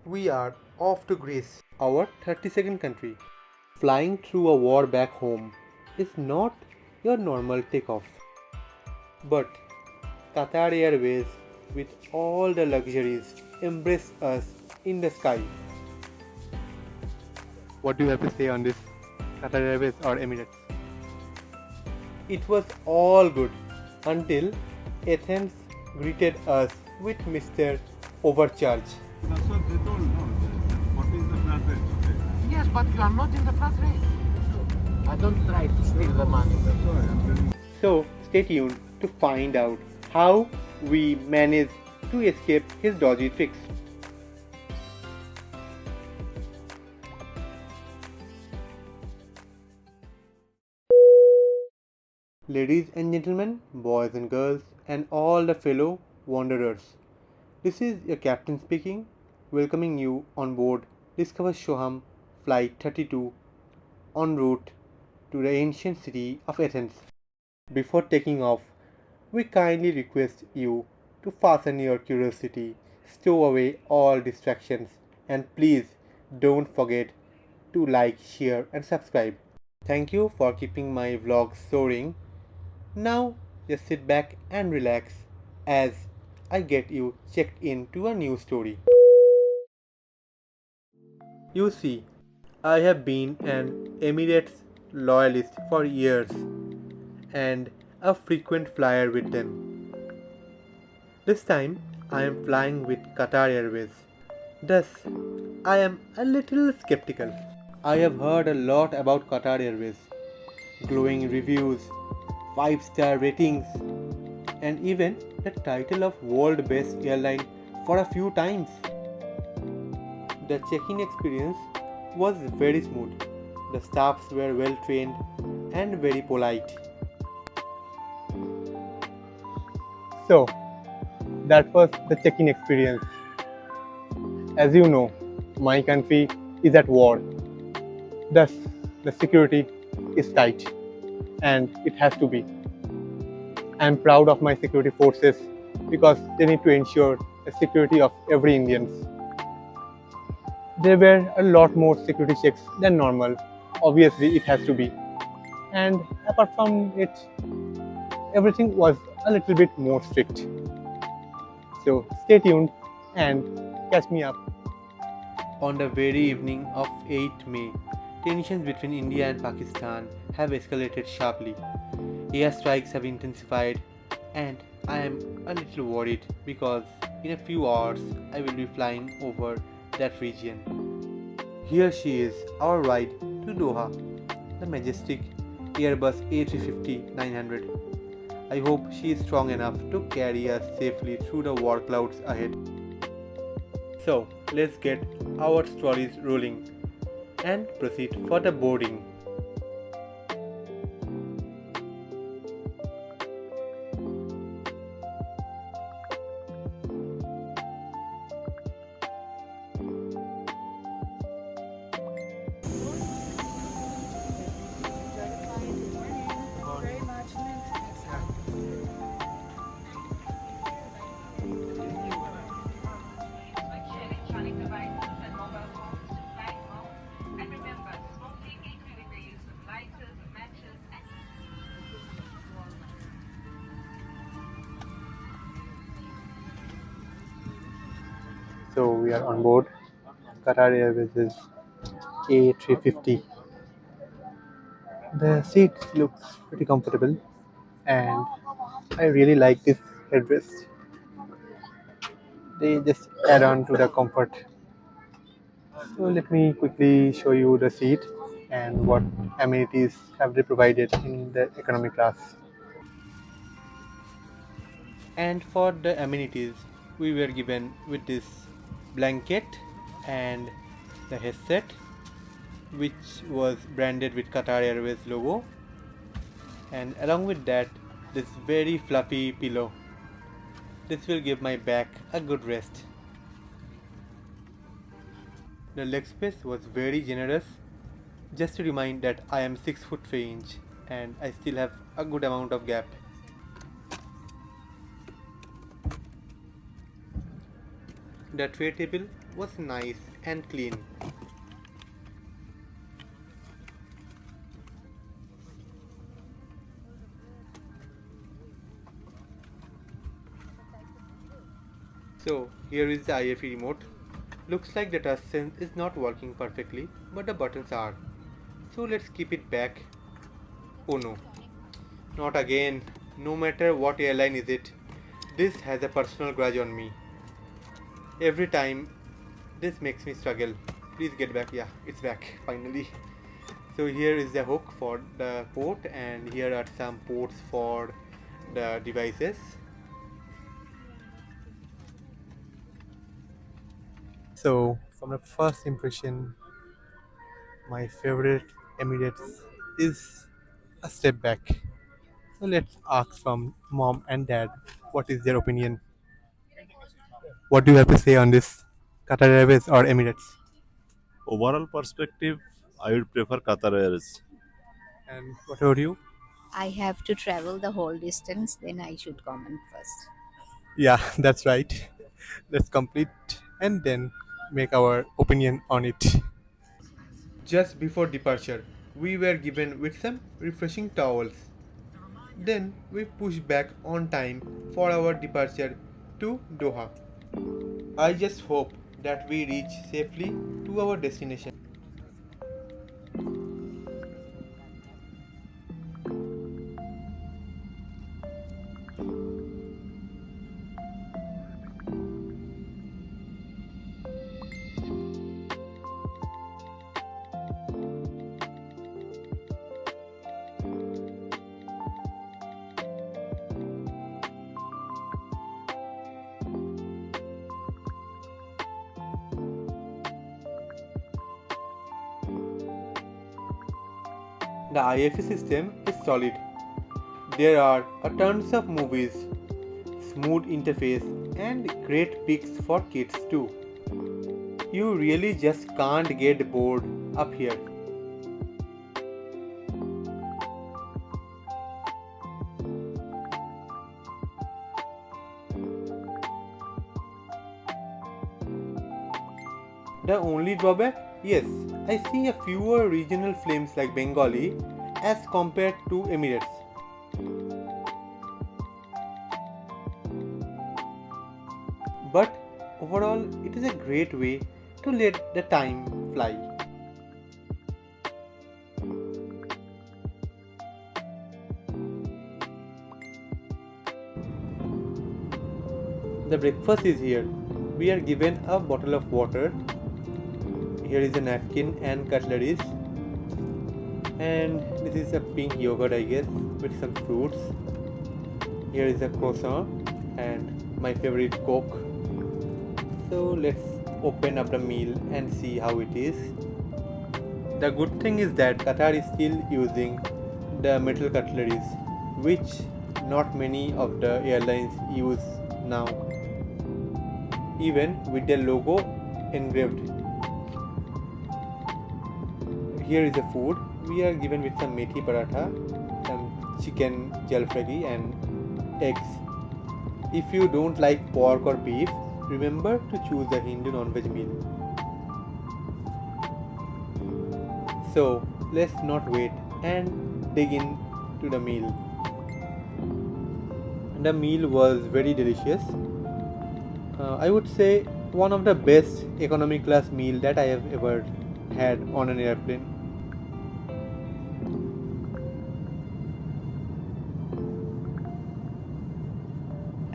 We are off to Greece, our 32nd country. Flying through a war back home is not your normal takeoff. But Qatar Airways, with all the luxuries, embrace us in the sky. What do you have to say on this, Qatar Airways or Emirates? It was all good until Athens greeted us with Mr. Overcharge. That's what they told, no? What is the flat rate? Okay. Yes, but you are not in the flat rate. I don't try to steal the money. That's why I'm telling you. So stay tuned to find out how we managed to escape his dodgy tricks. Ladies and gentlemen, boys and girls, and all the fellow wanderers, this is your captain speaking, welcoming you on board Discover Shoham Flight 32 en route to the ancient city of Athens. Before taking off, we kindly request you to fasten your curiosity, stow away all distractions, and please don't forget to like, share, and subscribe. Thank you for keeping my vlog soaring. Now just sit back and relax as I get you checked into a new story. You see, I have been an Emirates loyalist for years and a frequent flyer with them. This time I am flying with Qatar Airways. Thus, I am a little skeptical. I have heard a lot about Qatar Airways, glowing reviews, 5-star ratings, and even the title of World Best Airline for a few times. The check-in experience was very smooth. The staffs were well trained and very polite. So, that was the check-in experience. As you know, my country is at war. Thus, the security is tight, and it has to be. I am proud of my security forces because they need to ensure the security of every Indian. There were a lot more security checks than normal. Obviously, it has to be. And apart from it, everything was a little bit more strict. So stay tuned and catch me up. On the very evening of 8th May, tensions between India and Pakistan have escalated sharply. Airstrikes have intensified, and I am a little worried because in a few hours I will be flying over that region. Here she is, our ride to Doha, the majestic Airbus A350-900. I hope she is strong enough to carry us safely through the war clouds ahead. So let's get our stories rolling and proceed for the boarding. Electronic devices and mobile phones to flight mode. And remember, smoking, including the use of lighters, matches, and So we are on board Qatar Airways A350. The seat looks pretty comfortable and I really like this headrest. They just add on to the comfort. So let me quickly show you the seat and what amenities have they provided in the economy class. And for the amenities, we were given with this blanket and the headset, which was branded with Qatar Airways logo, and along with that, this very fluffy pillow. This will give my back a good rest. The leg space was very generous. Just to remind that I am 6 foot 3 inch and I still have a good amount of gap. The tray table was nice and clean. So here is the IFE remote. Looks like the touchscreen is not working perfectly, but the buttons are. So let's keep it back. Oh no, not again. No matter what airline is it, this has a personal grudge on me. Every time this makes me struggle. Please get back. Yeah, it's back finally. So here is the hook for the port, and here are some ports for the devices. So from the first impression, my favorite Emirates is a step back. So let's ask from mom and dad what is their opinion. What do you have to say on this? Qatar Airways or Emirates? Overall perspective, I would prefer Qatar Airways. And what about you? I have to travel the whole distance, then I should comment first. Yeah, that's right. Let's complete and then make our opinion on it. Just before departure, we were given with some refreshing towels. Then we pushed back on time for our departure to Doha. I just hope that we reach safely to our destination. The IFE system is solid. There are a tons of movies, smooth interface, and great pics for kids too. You really just can't get bored up here. The only drawback? Yes, I see a fewer regional films like Bengali as compared to Emirates. But overall, it is a great way to let the time fly. The breakfast is here. We are given a bottle of water. Here is a napkin and cutleries. And this is a pink yogurt, I guess, with some fruits. Here is a croissant and my favorite Coke. So let's open up the meal and see how it is. The good thing is that Qatar is still using the metal cutleries, which not many of the airlines use now, even with their logo engraved. Here is the food. We are given with some methi paratha, some chicken jalfrezi and eggs. If you don't like pork or beef, remember to choose a Hindu non-veg meal. So let's not wait and dig into the meal. The meal was very delicious. I would say one of the best economy class meal that I have ever had on an airplane.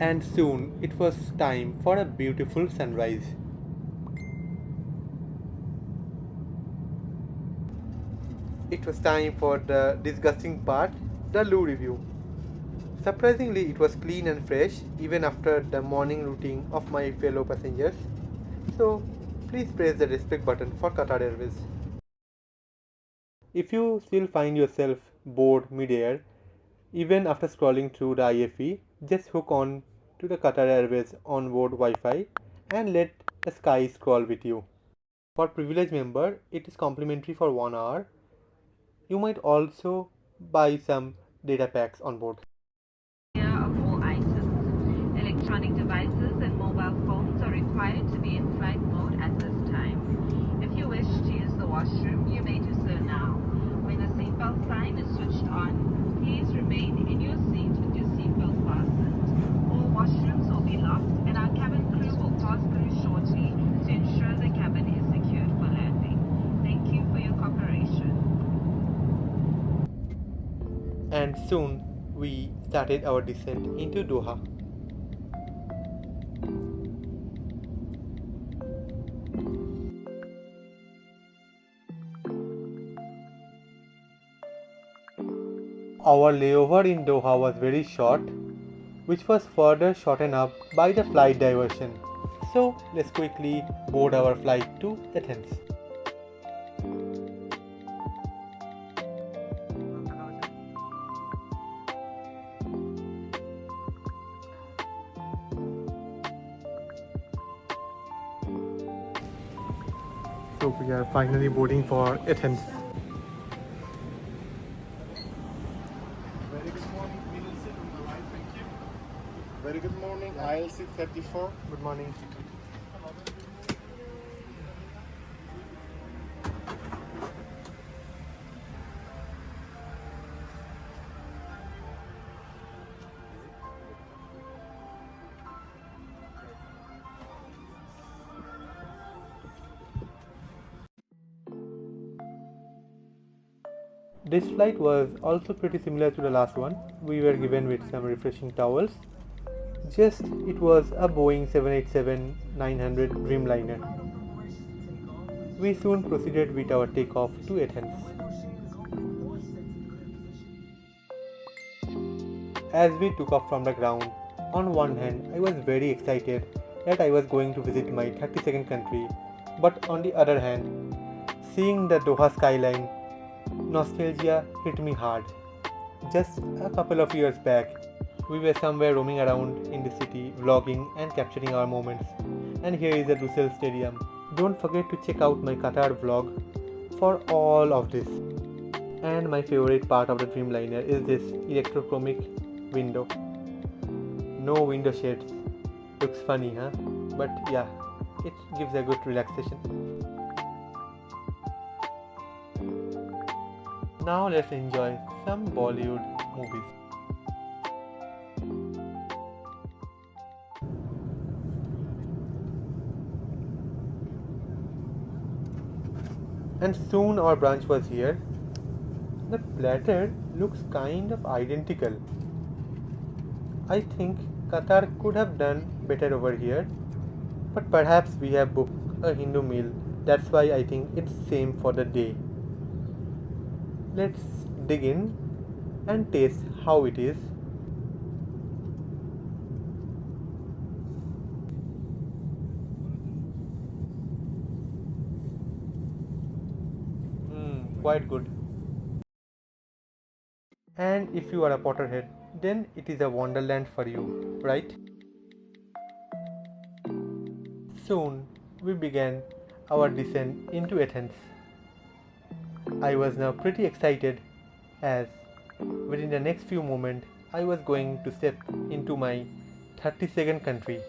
And soon it was time for a beautiful sunrise. It was time for the disgusting part, the loo review. Surprisingly, it was clean and fresh even after the morning routine of my fellow passengers. So, please press the respect button for Qatar Airways. If you still find yourself bored mid-air, even after scrolling through the IFE, just hook on to the Qatar Airways onboard Wi-Fi and let the sky scroll with you. For privileged member, it is complimentary for 1 hour. You might also buy some data packs on board. Of all items. Electronic devices and mobile phones are required to be in and soon we started our descent into Doha. Our layover in Doha was very short, which was further shortened up by the flight diversion. So let's quickly board our flight to Athens. So we are finally boarding for Athens. Very good morning, middle seat on the right, thank you. Very good morning, aisle seat 34. Good morning. This flight was also pretty similar to the last one. We were given with some refreshing towels. Just it was a Boeing 787-900 Dreamliner. We soon proceeded with our takeoff to Athens. As we took off from the ground, on one hand I was very excited that I was going to visit my 32nd country, but on the other hand, seeing the Doha skyline, nostalgia hit me hard. Just a couple of years back, we were somewhere roaming around in the city, vlogging and capturing our moments. And here is the Lusail Stadium. Don't forget to check out my Qatar vlog for all of this. And my favorite part of the Dreamliner is this electrochromic window. No window shades. Looks funny, huh? But yeah, it gives a good relaxation. Now let's enjoy some Bollywood movies. And soon our branch was here. The platter looks kind of identical. I think Qatar could have done better over here, but perhaps we have booked a Hindu meal. That's why I think it's same for the day. Let's dig in and taste how it is. Quite good. And if you are a Potterhead, then it is a wonderland for you, right? Soon we began our descent into Athens. I was now pretty excited as within the next few moments I was going to step into my 32nd country.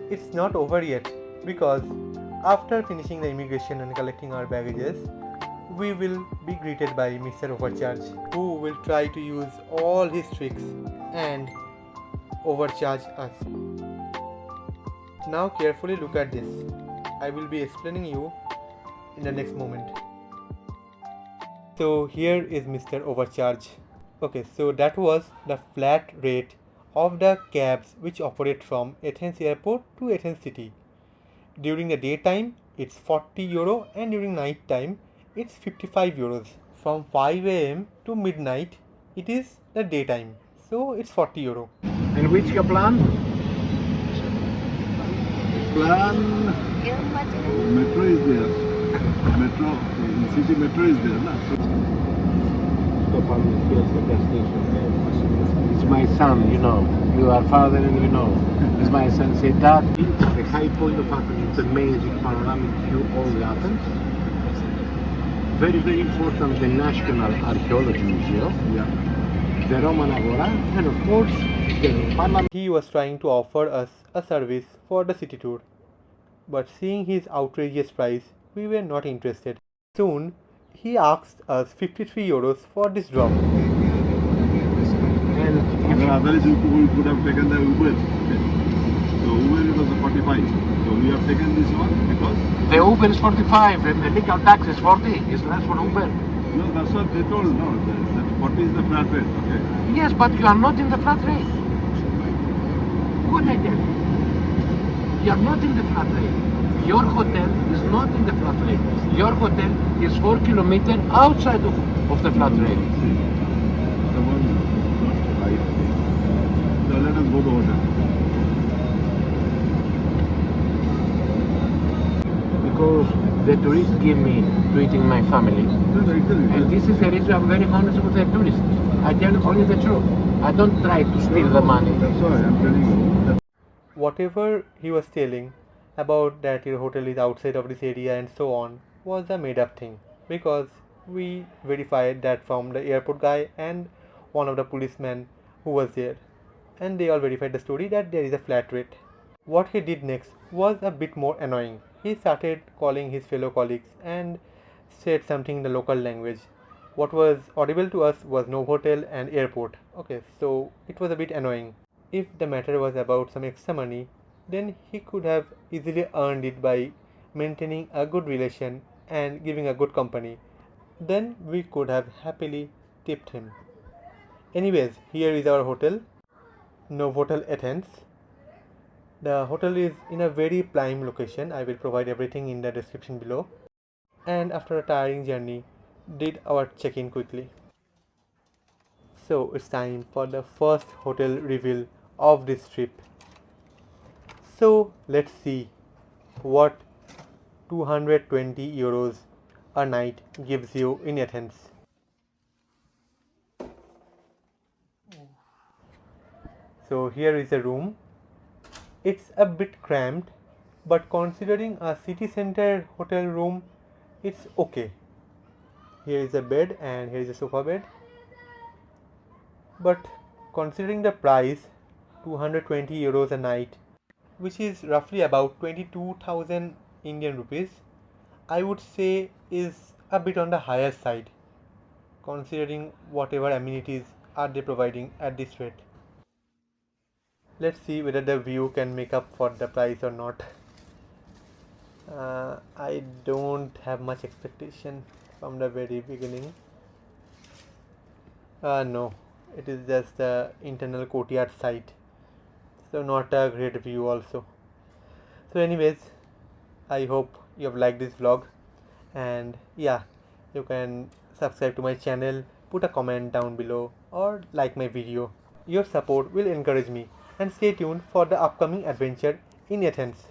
It's not over yet because after finishing the immigration and collecting our baggages, we will be greeted by Mr. Overcharge, who will try to use all his tricks and overcharge us. Now carefully look at this. I will be explaining you in the next moment. So here is Mr. Overcharge. Okay, so that was the flat rate of the cabs which operate from Athens airport to Athens city. During the daytime it's 40 euro and during night time it's 55 euros. From 5 am to midnight it is the daytime, so it's 40 euro. And which your plan? Plan, metro is there. Metro, in city metro is there. Na? It's my son, you know. You are father and you know. It's my son said that. The high point of Athens, it's amazing panoramic view all the Athens. very, very important, the National Archaeology Museum, Yeah. the Roman Agora, and of course, the Parliament. He was trying to offer us a service for the city tour, but seeing his outrageous price, we were not interested. Soon, he asked us 53 euros for this drop. And Otherwise, we could have taken the Uber. So Uber was 45. So we have taken this one because the Uber is 45 and the legal tax is 40. It's less for Uber. no, that's what they told. No, that 40 is the flat rate. Okay. Yes, but you are not in the flat rate. What I tell you? You are not in the flat rate. Your hotel is not in the flat rate. Your hotel is 4 kilometers outside of the flat rate. The one not right. So let us go to hotel. Because the tourists give me to eat in my family. And this is the reason I'm very honest with the tourists. I tell only the truth. I don't try to steal the money. That's why I'm telling you. That Whatever he was telling about that your hotel is outside of this area and so on was a made up thing, because we verified that from the airport guy and one of the policemen who was there, and they all verified the story that there is a flat rate. What he did next was a bit more annoying. He started calling his fellow colleagues and said something in the local language. What was audible to us was no hotel and airport. Okay, so it was a bit annoying. If the matter was about some extra money, then he could have easily earned it by maintaining a good relation and giving a good company. Then we could have happily tipped him. Anyways, here is our hotel, Novotel Athens. The hotel is in a very prime location. I will provide everything in the description below. And after a tiring journey, did our check-in quickly. So it's time for the first hotel reveal of this trip. So let's see what 220 euros a night gives you in Athens. So here is a room. It's a bit cramped, but considering a city center hotel room, it's okay. Here is a bed and here is a sofa bed. But considering the price, 220 euros a night, which is roughly about 22,000 Indian rupees, I would say is a bit on the higher side, considering whatever amenities are they providing at this rate. Let's see whether the view can make up for the price or not. I don't have much expectation from the very beginning. No, it is just the internal courtyard site, so not a great view also. So anyways, I hope you have liked this vlog, and yeah, you can subscribe to my channel, put a comment down below, or like my video. Your support will encourage me, and stay tuned for the upcoming adventure in Athens.